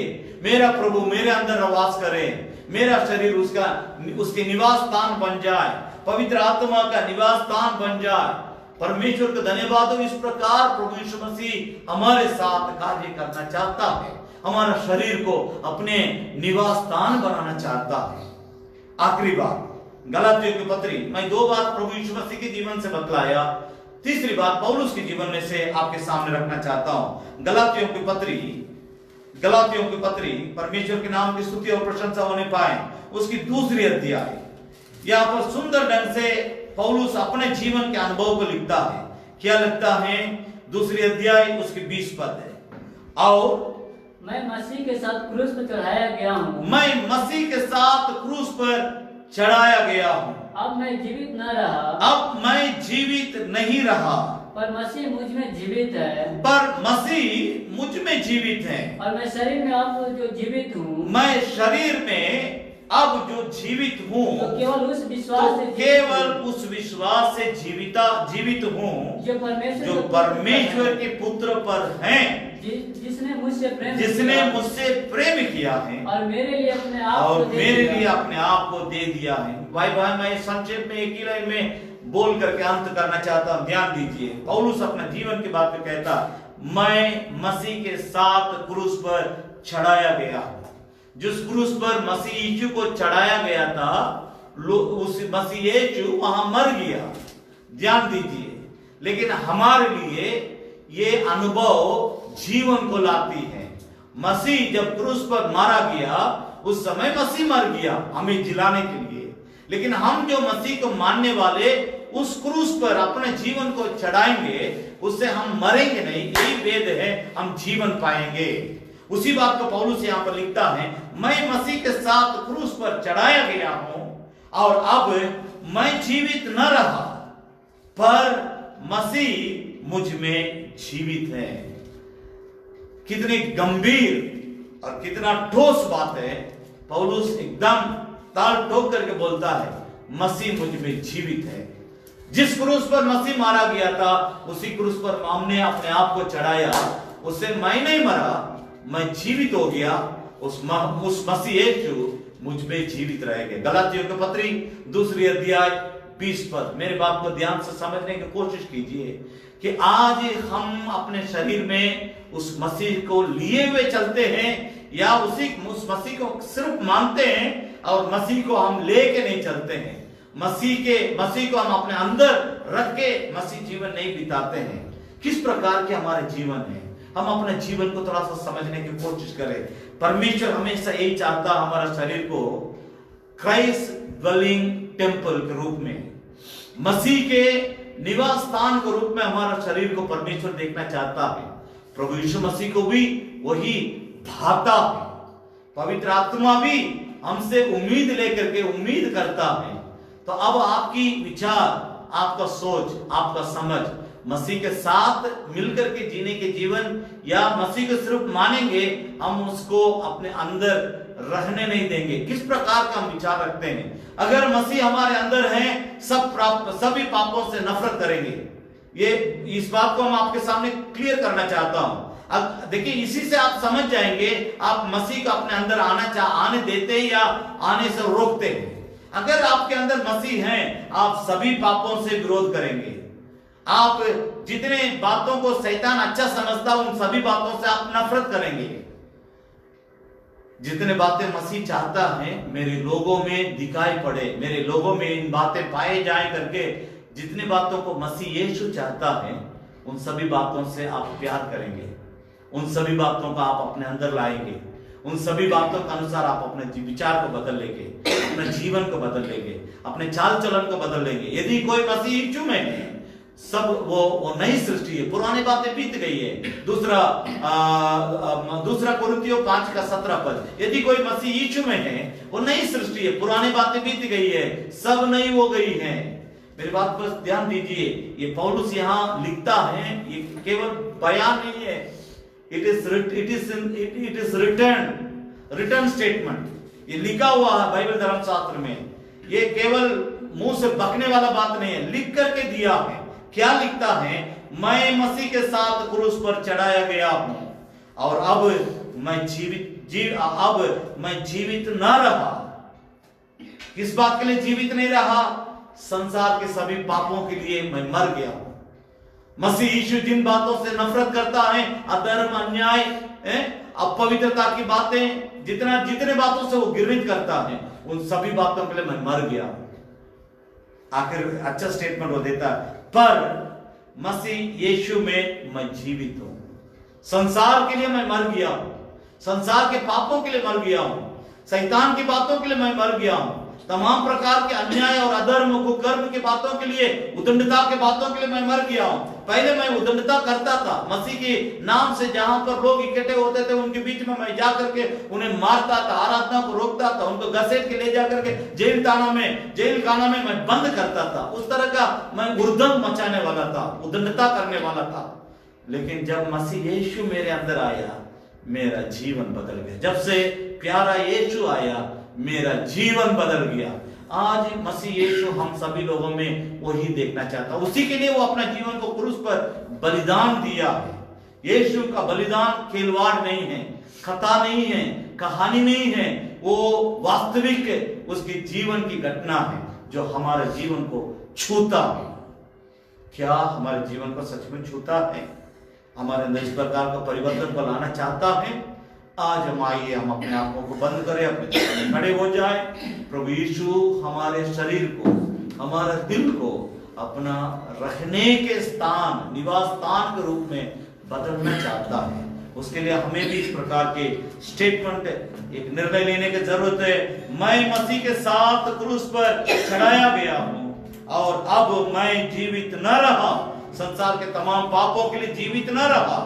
मेरा प्रभु मेरे अंदर वास करे, मेरा शरीर उसके निवास स्थान बन जाए, पवित्र आत्मा का निवास स्थान बन जाए। परमेश्वर का धन्यवाद हो, इस प्रकार प्रभु यीशु मसीह हमारे साथ कार्य करना चाहता है, हमारा शरीर को अपने निवास स्थान बनाना चाहता है। आखिरी बात गलातियों की पत्री, मैं दो बात प्रभु यीशु मसीह के जीवन से बतलाया, तीसरी बात पौलुस के जीवन में से आपके सामने रखना चाहता हूं। गलातियों की पत्री परमेश्वर के नाम की स्तुति और प्रशंसा होने पाए, उसकी दूसरी अध्याय, यहां पर सुंदर ढंग से पौलुस अपने जीवन के अनुभव को लिखता है। क्या लिखता है? दूसरी अध्याय उसकी 20 पद है, और मैं मसीह के साथ क्रूस पर चढ़ाया गया हूँ, मैं मसीह के साथ क्रूस पर चढ़ाया गया हूँ, अब मैं जीवित न रहा, अब मैं जीवित नहीं रहा, पर मसीह मुझ में जीवित है, पर मसीह मुझ में जीवित है, और मैं शरीर में अब जो जीवित हूँ, मैं शरीर में अब जो जीवित हूँ, तो केवल उस विश्वास से जीवित हूँ जो परमेश्वर के पुत्र पर हैं, जिसने मुझसे प्रेम किया है और मेरे लिए अपने आप को दे दिया है। भाई मैं संक्षेप में एक ही लाइन में बोल करके अंत करना चाहता हूँ, ध्यान दीजिए। पौलुस अपने जीवन के बात में कहता, मैं मसीह के साथ क्रूस पर चढ़ाया गया हूँ। जिस क्रूस पर मसीह यीशु को चढ़ाया गया था, उस मसीह यीशु वहां मर गया, ध्यान दीजिए, लेकिन हमारे लिए ये अनुभव जीवन को लाती है। मसीह जब क्रूस पर मारा गया उस समय मसीह मर गया हमें जिलाने के लिए, लेकिन हम जो मसीह को मानने वाले उस क्रूस पर अपने जीवन को चढ़ाएंगे, उससे हम मरेंगे नहीं, यही वेद है, हम जीवन पाएंगे। उसी बात को पौलुस यहां पर लिखता है, मैं मसीह के साथ क्रूस पर चढ़ाया गया हूं और अब मैं जीवित न रहा, पर मसीह मुझ में जीवित है। कितनी गंभीर और कितना ठोस बात है। पौलुस एकदम ताल ठोक करके बोलता है, मसीह मुझ में जीवित है। जिस क्रूस पर मसीह मारा गया था उसी क्रूस पर हमने अपने आप को चढ़ाया, उससे मैं नहीं मरा, मैं जीवित हो गया, उस मसीह यीशु मुझ में जीवित रहेंगे। गलातियों की पत्री दूसरी अध्याय 20 पद, मेरे बात को ध्यान से समझने की कोशिश कीजिए कि आज हम अपने शरीर में उस मसीह को लिए हुए चलते हैं या उस मसीह को सिर्फ मानते हैं और मसीह को हम लेके नहीं चलते हैं। मसीह को हम अपने अंदर रख के मसीह जीवन नहीं बिताते हैं। किस प्रकार के हमारे जीवन है, हम अपने जीवन को थोड़ा सा समझने की कोशिश करें। परमेश्वर हमेशा यही चाहता, हमारा शरीर को क्राइस्ट ड्वेलिंग टेम्पल के रूप में, मसीह के निवास स्थान के रूप में हमारा शरीर को परमेश्वर देखना चाहता है। प्रभु यीशु मसीह को भी वही भाता है। पवित्र आत्मा भी हमसे उम्मीद लेकर के उम्मीद करता है। तो अब आपकी विचार, आपका सोच, आपका समझ मसीह के साथ मिलकर के जीने के जीवन या मसीह को सिर्फ मानेंगे, हम उसको अपने अंदर रहने नहीं देंगे। किस प्रकार का हम विचार रखते हैं? अगर मसीह हमारे अंदर हैं, सभी पापों से नफरत करेंगे। ये इस बात को हम आपके सामने क्लियर करना चाहता हूं। अब देखिए, इसी से आप समझ जाएंगे आप मसीह को अपने अंदर आने देते हैं या आने से रोकते हैं। अगर आपके अंदर मसीह हैं, आप सभी पापों से विरोध करेंगे। आप जितने बातों को शैतान अच्छा समझता उन सभी बातों से आप नफरत करेंगे। जितने बातें मसीह चाहता है मेरे लोगों में दिखाई पड़े, मेरे लोगों में इन बातें पाए जाए करके, जितनी बातों को मसीह यीशु चाहता है उन सभी बातों से आप प्यार करेंगे, उन सभी बातों का आप अपने अंदर लाएंगे, उन सभी बातों के अनुसार आप अपने विचार को बदल लेंगे, अपने जीवन को बदल लेंगे, अपने चाल चलन को बदल लेंगे। यदि कोई मसीह यीशु में है, सब वो नई सृष्टि है, पुरानी बातें बीत गई है। दूसरा कोरिन्थियों 5:17, यदि कोई मसीह यीशु में है, वो नई सृष्टि है, पुरानी बातें बीत गई है, सब नई हो गई है। मेरी बात पर ध्यान दीजिए, ये पौलुस यहाँ लिखता है, ये केवल बयान नहीं है, इट इज रिटर्न स्टेटमेंट, ये लिखा हुआ है बाइबल धर्मशास्त्र में। ये केवल मुंह से बकने वाला बात नहीं है, लिख करके दिया है। क्या लिखता है? मैं मसीह के साथ क्रूस पर चढ़ाया गया हूं और अब मैं जीवित न रहा। किस बात के लिए जीवित नहीं रहा? संसार के सभी पापों के लिए मैं मर गया हूं। मसीह यीशु जिन बातों से नफरत करता है, अधर्म, अन्याय, अपवित्रता की बातें, जितने बातों से वो घृणित करता है, उन सभी बातों के लिए मैं मर गया हूं। आखिर अच्छा स्टेटमेंट वो देता है, पर मसीह यीशु में मैं जीवित हूं। संसार के लिए मैं मर गया हूं, संसार के पापों के लिए मर गया हूं, शैतान की बातों के लिए मैं मर गया हूं, तमाम प्रकार के अन्याय और अधर्म, कुकर्म की बातों के लिए, उदंडता के बातों के लिए मैं मर गया हूं। पहले मैं उदंडता करता था, मसीह के नाम से जहां पर लोग इकट्ठे होते थे उनके बीच में मैं जा करके उन्हें मारता था, आराधना को रोकता था, उनको घसीट के ले जा करके जेल खाना में मैं बंद करता था। उस तरह का मैं उर्दंग मचाने वाला था, उदंडता करने वाला था। लेकिन जब मसीह यीशु मेरे अंदर आया, मेरा जीवन बदल गया। जब से प्यारा यीशु आया, मेरा जीवन बदल गया। आज मसीह यीशु हम सभी लोगों में वही देखना चाहता है। उसी के लिए वो अपना जीवन को क्रूस पर बलिदान दिया है। यीशु का बलिदान खिलवाड़ नहीं है, कथा नहीं है, कहानी नहीं है, वो वास्तविक उसकी जीवन की घटना है जो हमारे जीवन को छूता है। क्या हमारे जीवन को सच में छूता है? हमारे अंदर इस प्रकार का परिवर्तन को लाना चाहता है? आज हम आइए, हम अपने आंखों को बंद करें, अपने खड़े हो जाए। प्रभु यीशु हमारे शरीर को, हमारे दिल को अपना रखने के स्थान, निवास स्थान के रूप में बदलना चाहता है। उसके लिए हमें भी इस प्रकार के स्टेटमेंट, एक निर्णय लेने की जरूरत है। मैं मसीह के साथ क्रूस पर चढ़ाया गया हूं और अब मैं जीवित न रहा, संसार के तमाम पापों के लिए जीवित न रहा,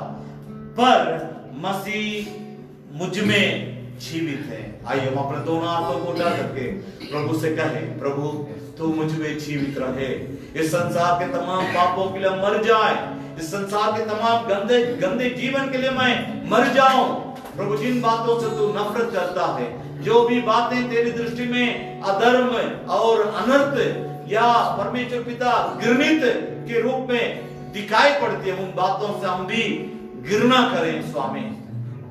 पर मसीह मुझ में जीवित है। आइए हम अपने दोनों हाथों को उठा करके प्रभु से कहें, प्रभु तू मुझ में जीवित रहे। इस संसार के तमाम पापों के लिए मर जाए, इस संसार के तमाम गंदे जीवन के लिए मैं मर जाऊं। प्रभु जिन बातों से तू नफरत करता है, जो भी बातें तेरी दृष्टि में अधर्म और अनर्थ या परमेश्वर पिता घृणित के रूप में दिखाई पड़ती है, उन बातों से हम भी घृणा करें स्वामी,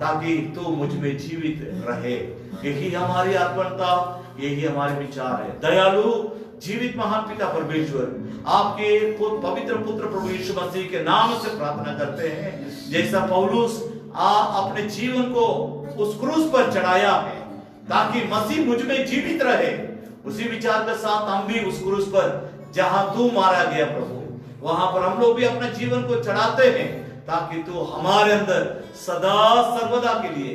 ताकि तू मुझ में जीवित रहे। यही हमारी अर्पणता, यही हमारे विचार है। दयालु जीवित महान पिता परमेश्वर, आपके पवित्र पुत्र प्रभु यीशु मसीह के नाम से प्रार्थना करते हैं, जैसा पौलुस अपने जीवन को उस क्रूस पर चढ़ाया है ताकि मसीह मुझ में जीवित रहे, उसी विचार के साथ हम भी उस क्रूस पर जहां तू मारा गया प्रभु, वहां पर हम लोग भी अपने जीवन को चढ़ाते हैं, ताकि तू हमारे अंदर सदा सर्वदा के लिए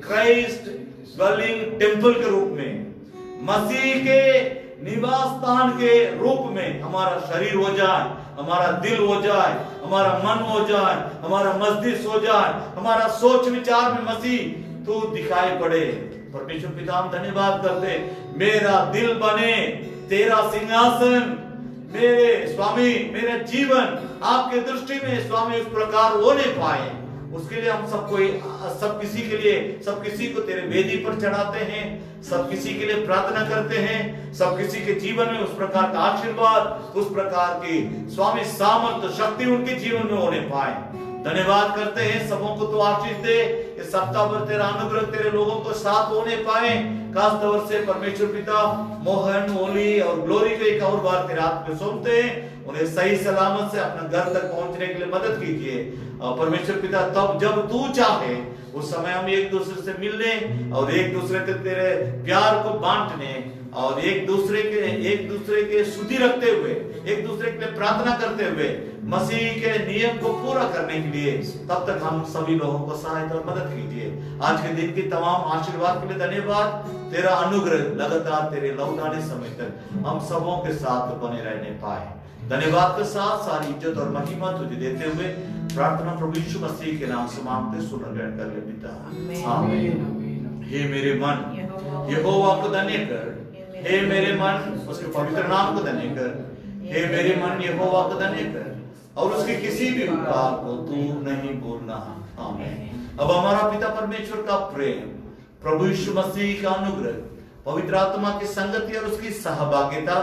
क्राइस्ट ड्वेलिंग टेम्पल के रूप में, मसीह के निवास स्थान के रूप में हमारा शरीर हो जाए, हमारा दिल हो जाए, हमारा मन हो जाए, हमारा मस्तिष्क हो जाए, हमारा सोच विचार में मसीह तू दिखाई पड़े। परमेश्वर पिता हम धन्यवाद करते, मेरा दिल बने तेरा सिंहासन, मेरे स्वामी मेरा जीवन आपके दृष्टि में स्वामी उस प्रकार होने पाए, उसके लिए हम सब किसी को तेरे वेदी पर चढ़ाते हैं, सब किसी के लिए प्रार्थना करते हैं, सब किसी के जीवन में उस प्रकार का आशीर्वाद, उस प्रकार की स्वामी सामर्थ्य शक्ति उनके जीवन में होने पाए। धन्यवाद करते हैं, सबों को तो आशीष दे, इस सप्ताह भर तेरा अनुग्रह तेरे लोगों को साथ होने पाए। खास तौर से परमेश्वर पिता मोहन, ओली और ग्लोरी को एक और बार तेरे हाथ में सौंपते हैं, उन्हें सही सलामत से अपने घर तक पहुंचने के लिए मदद कीजिए। परमेश्वर पिता तब जब तू चाहे उस समय हम एक दूसरे से मिलने और एक दूसरे के तेरे प्यार को बांटने और एक दूसरे के स्तुति रखते हुए, एक दूसरे के लिए प्रार्थना करते हुए मसीह के नियम को पूरा करने के लिए तब तक हम सभी लोगों को सहायता और मदद कीजिए। आज के दिन की तमाम आशीर्वाद के लिए धन्यवाद। तेरा अनुग्रह लगातार तेरे लौट आने समय तक हम सबों के साथ बने रहने पाए। धन्यवाद के साथ सारी इज्जत और महिमा तुझे देते हुए प्रार्थना प्रभु यीशु मसीह के नाम से मांगते सुन ग्रहण कर ले पिता, आमीन। हे मेरे मन यहोवा को धन्य कर, हे मेरे मन उसके पवित्र नाम को धन्य कर, हे मेरे मन यहोवा को धन्य कर और उसके किसी भी उपकार को तू नहीं भूलना। आमीन। अब हमारा पिता परमेश्वर का प्रेम, प्रभु यीशु मसीह का अनुग्रह, पवित्र आत्मा की संगति और उसकी सहभागिता